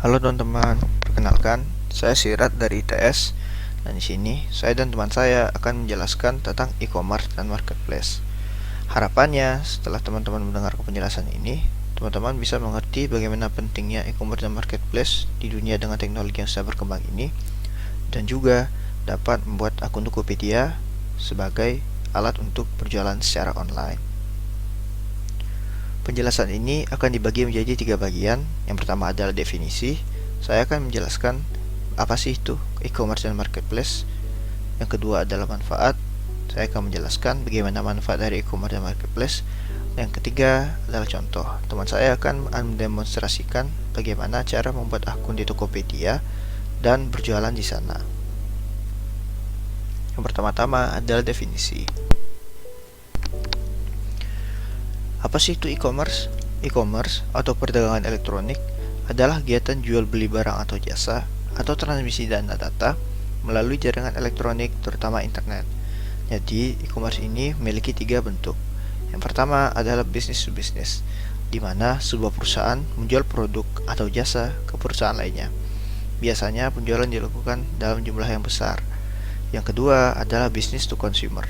Halo teman-teman, perkenalkan, saya Sirat dari ITS dan di sini saya dan teman saya akan menjelaskan tentang e-commerce dan marketplace. Harapannya, setelah teman-teman mendengar penjelasan ini, teman-teman bisa mengerti bagaimana pentingnya e-commerce dan marketplace di dunia dengan teknologi yang sedang berkembang ini, dan juga dapat membuat akun Tokopedia sebagai alat untuk berjualan secara online. Penjelasan ini akan dibagi menjadi 3 bagian. Yang pertama adalah definisi. Saya akan menjelaskan apa sih itu e-commerce dan marketplace. Yang kedua adalah manfaat. Saya akan menjelaskan bagaimana manfaat dari e-commerce dan marketplace. Yang ketiga adalah contoh. Teman saya akan mendemonstrasikan bagaimana cara membuat akun di Tokopedia dan berjualan di sana. Yang pertama-tama adalah definisi. Apa sih itu e-commerce? E-commerce atau perdagangan elektronik adalah kegiatan jual beli barang atau jasa atau transmisi data melalui jaringan elektronik terutama internet. Jadi, e-commerce ini memiliki 3 bentuk. Yang pertama adalah business to business, di mana sebuah perusahaan menjual produk atau jasa ke perusahaan lainnya. Biasanya penjualan dilakukan dalam jumlah yang besar. Yang kedua adalah business to consumer.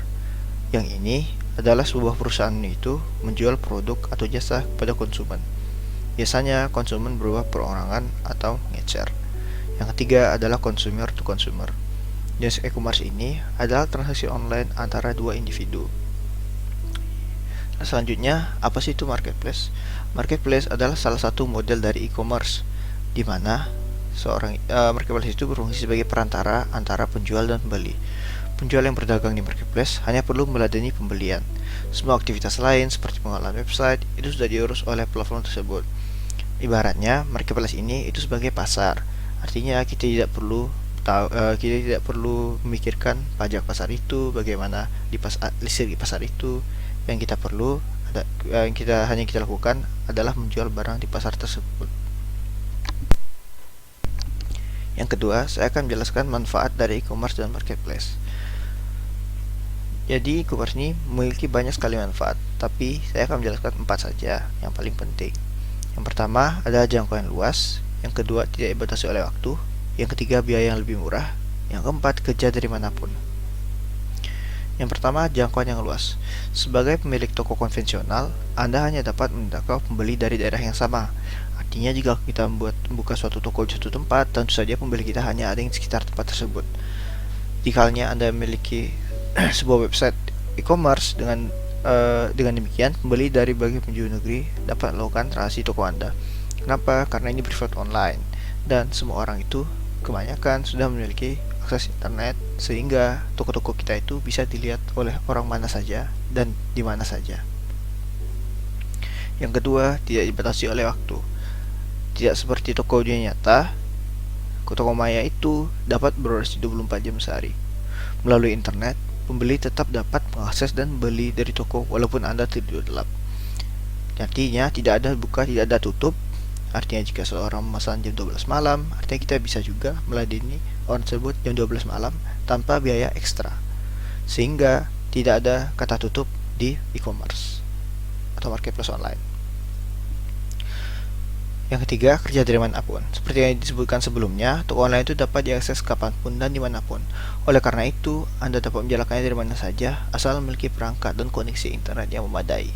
Yang ini adalah sebuah perusahaan itu menjual produk atau jasa kepada konsumen. Biasanya konsumen berupa perorangan atau ngecer. Yang ketiga adalah consumer to consumer. Jenis e-commerce ini adalah transaksi online antara dua individu. Nah, selanjutnya, apa sih itu marketplace? Marketplace adalah salah satu model dari e-commerce, di mana marketplace itu berfungsi sebagai perantara antara penjual dan pembeli. Penjual yang berdagang di marketplace hanya perlu meladeni pembelian. Semua aktivitas lain seperti pengelolaan website itu sudah diurus oleh platform tersebut. Ibaratnya, marketplace ini itu sebagai pasar. Artinya kita tidak perlu memikirkan pajak pasar itu, bagaimana listrik di pasar itu. Yang kita lakukan adalah menjual barang di pasar tersebut. Yang kedua, saya akan menjelaskan manfaat dari e-commerce dan marketplace. Jadi e-commerce ini memiliki banyak sekali manfaat, tapi saya akan menjelaskan 4 saja yang paling penting. Yang pertama adalah jangkauan luas, yang kedua tidak dibatasi oleh waktu, yang ketiga biaya yang lebih murah, yang keempat kerja dari manapun. Yang pertama, jangkauan yang luas. Sebagai pemilik toko konvensional, Anda hanya dapat menjangkau pembeli dari daerah yang sama. Artinya jika kita membuka suatu toko di suatu tempat, tentu saja pembeli kita hanya ada di sekitar tempat tersebut. Jika Anda memiliki sebuah website e-commerce dengan demikian, pembeli dari berbagai penjuru negeri dapat melakukan transaksi toko Anda. Kenapa? Karena ini bersifat online dan semua orang itu kebanyakan sudah memiliki akses internet, sehingga toko-toko kita itu bisa dilihat oleh orang mana saja dan di mana saja. Yang kedua, tidak dibatasi oleh waktu. Tidak seperti toko dunia nyata, toko maya itu dapat beroperasi 24 jam sehari. Melalui internet, pembeli tetap dapat mengakses dan beli dari toko walaupun Anda tidur gelap. Artinya tidak ada buka, tidak ada tutup. Artinya jika seorang memesan jam 12 malam, artinya kita bisa juga meladeni orang tersebut jam 12 malam tanpa biaya ekstra. Sehingga tidak ada kata tutup di e-commerce atau marketplace online. Yang ketiga, kerja dari manapun. Seperti yang disebutkan sebelumnya, toko online itu dapat diakses kapanpun dan dimanapun. Oleh karena itu, Anda dapat menjalankannya dari mana saja, asal memiliki perangkat dan koneksi internet yang memadai.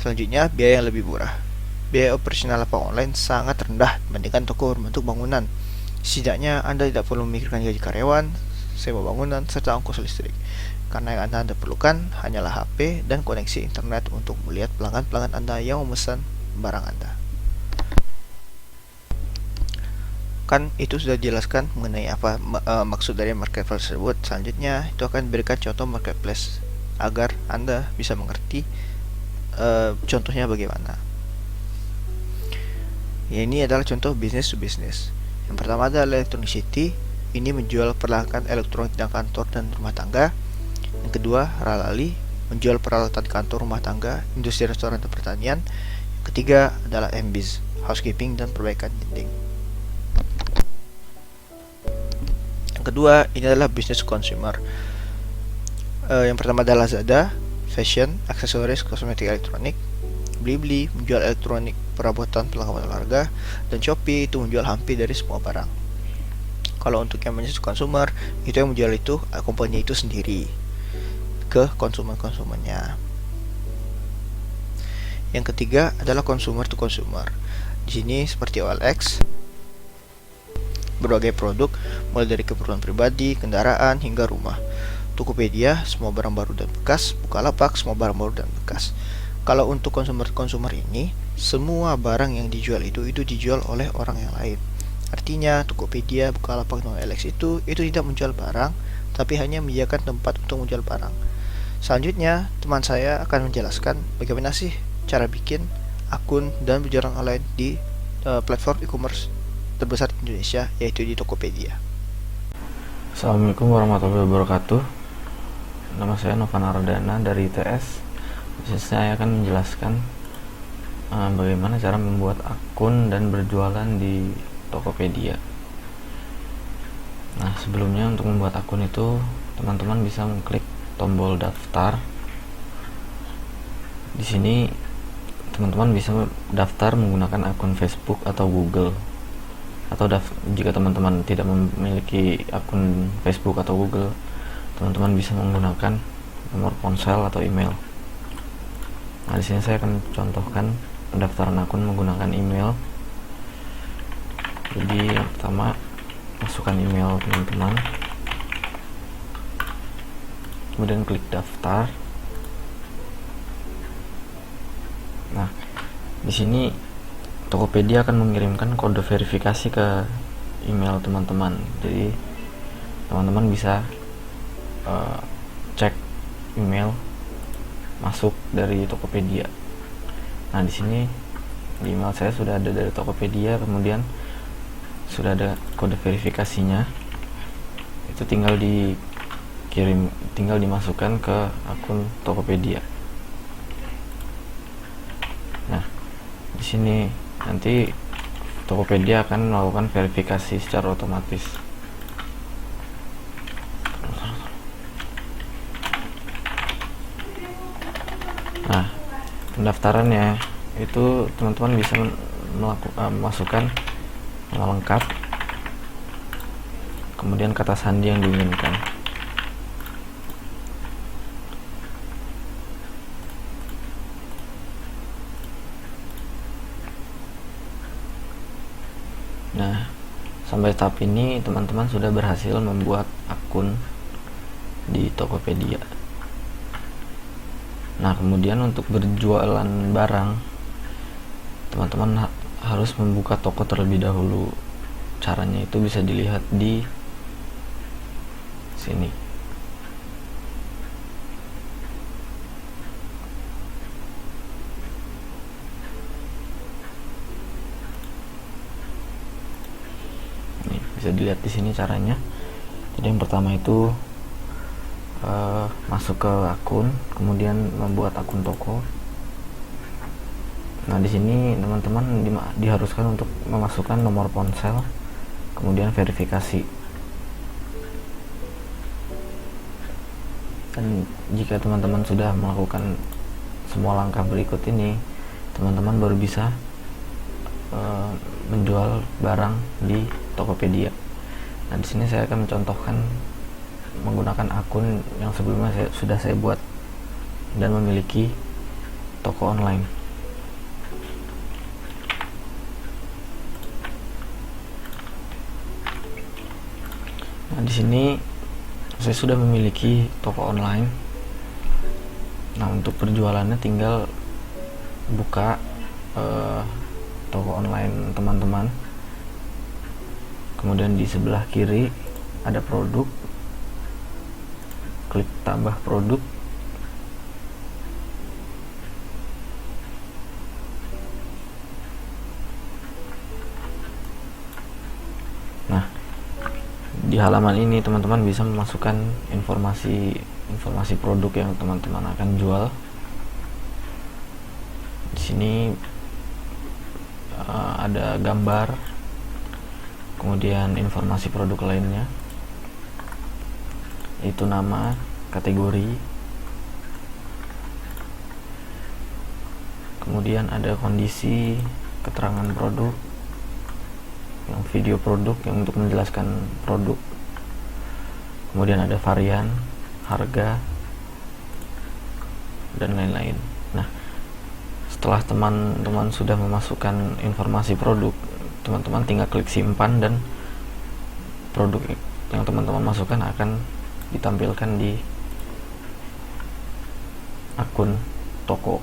Selanjutnya, biaya yang lebih murah. Biaya operasional lapak online sangat rendah dibandingkan toko berbentuk bangunan. Setidaknya, Anda tidak perlu memikirkan gaji karyawan, sewa bangunan, serta ongkos listrik. Karena yang Anda perlukan hanyalah HP dan koneksi internet untuk melihat pelanggan-pelanggan Anda yang memesan barang Anda. Kan itu sudah dijelaskan mengenai apa maksud dari marketplace tersebut. Selanjutnya itu akan diberikan contoh marketplace agar Anda bisa mengerti contohnya bagaimana. Ini adalah contoh business to business. Yang pertama adalah Electronic City. Ini menjual peralatan elektronik dan kantor dan rumah tangga. Yang kedua, Ralali menjual peralatan kantor, rumah tangga, industri restoran dan pertanian. Ketiga adalah MBiz, housekeeping dan perbaikan dinding. Yang kedua, ini adalah business consumer. Yang pertama adalah Lazada, fashion, aksesoris, kosmetik elektronik. Blibli menjual elektronik perabotan perlengkapan olahraga, dan Shopee itu menjual hampir dari semua barang. Kalau untuk yang menjadi consumer, itu yang menjual itu company itu sendiri ke konsumen-konsumennya. Yang ketiga adalah consumer to consumer. Di sini seperti OLX, berbagai produk mulai dari keperluan pribadi, kendaraan hingga rumah. Tokopedia, semua barang baru dan bekas. Bukalapak, semua barang baru dan bekas. Kalau untuk konsumer ini, semua barang yang dijual itu dijual oleh orang yang lain. Artinya Tokopedia, Bukalapak, dan OLX itu tidak menjual barang, tapi hanya menyediakan tempat untuk menjual barang. Selanjutnya, teman saya akan menjelaskan bagaimana sih cara bikin akun dan berjualan online di platform e-commerce terbesar di Indonesia, yaitu di Tokopedia. Assalamualaikum warahmatullahi wabarakatuh. Nama saya Novan Ardana dari ITS. Saya akan menjelaskan bagaimana cara membuat akun dan berjualan di Tokopedia. Nah, sebelumnya untuk membuat akun itu teman-teman bisa mengklik tombol daftar. Di sini teman-teman bisa daftar menggunakan akun Facebook atau Google. Atau jika teman-teman tidak memiliki akun Facebook atau Google, teman-teman bisa menggunakan nomor ponsel atau email. Nah, di sini saya akan contohkan pendaftaran akun menggunakan email. Jadi yang pertama, masukkan email teman-teman, kemudian klik daftar. Nah, di sini Tokopedia akan mengirimkan kode verifikasi ke email teman-teman. Jadi teman-teman bisa cek email masuk dari Tokopedia. Nah, di sini di email saya sudah ada dari Tokopedia, kemudian sudah ada kode verifikasinya. Itu tinggal dimasukkan ke akun Tokopedia. Nah, di sini nanti Tokopedia akan melakukan verifikasi secara otomatis. Nah, pendaftarannya itu teman-teman bisa masukkan nama lengkap, kemudian kata sandi yang diinginkan. Nah, sampai tahap ini teman-teman sudah berhasil membuat akun di Tokopedia. Nah, kemudian untuk berjualan barang, teman-teman harus membuka toko terlebih dahulu. Caranya itu bisa dilihat di sini. Bisa dilihat di sini caranya. Jadi yang pertama itu masuk ke akun, kemudian membuat akun toko. Nah, di sini teman-teman diharuskan untuk memasukkan nomor ponsel, kemudian verifikasi. Dan jika teman-teman sudah melakukan semua langkah berikut ini, teman-teman baru bisa menjual barang di Tokopedia. Nah, di sini saya akan mencontohkan menggunakan akun yang sebelumnya sudah saya buat dan memiliki toko online. Nah, di sini saya sudah memiliki toko online. Nah, untuk berjualannya tinggal buka toko online teman-teman. Kemudian di sebelah kiri ada produk, klik tambah produk. Nah, di halaman ini teman-teman bisa memasukkan informasi produk yang teman-teman akan jual. Di sini ada gambar, kemudian informasi produk lainnya, yaitu nama, kategori, kemudian ada kondisi, keterangan produk, yang video produk yang untuk menjelaskan produk, kemudian ada varian, harga, dan lain-lain. Nah, setelah teman-teman sudah memasukkan informasi produk, teman-teman tinggal klik simpan dan produk yang teman-teman masukkan akan ditampilkan di akun toko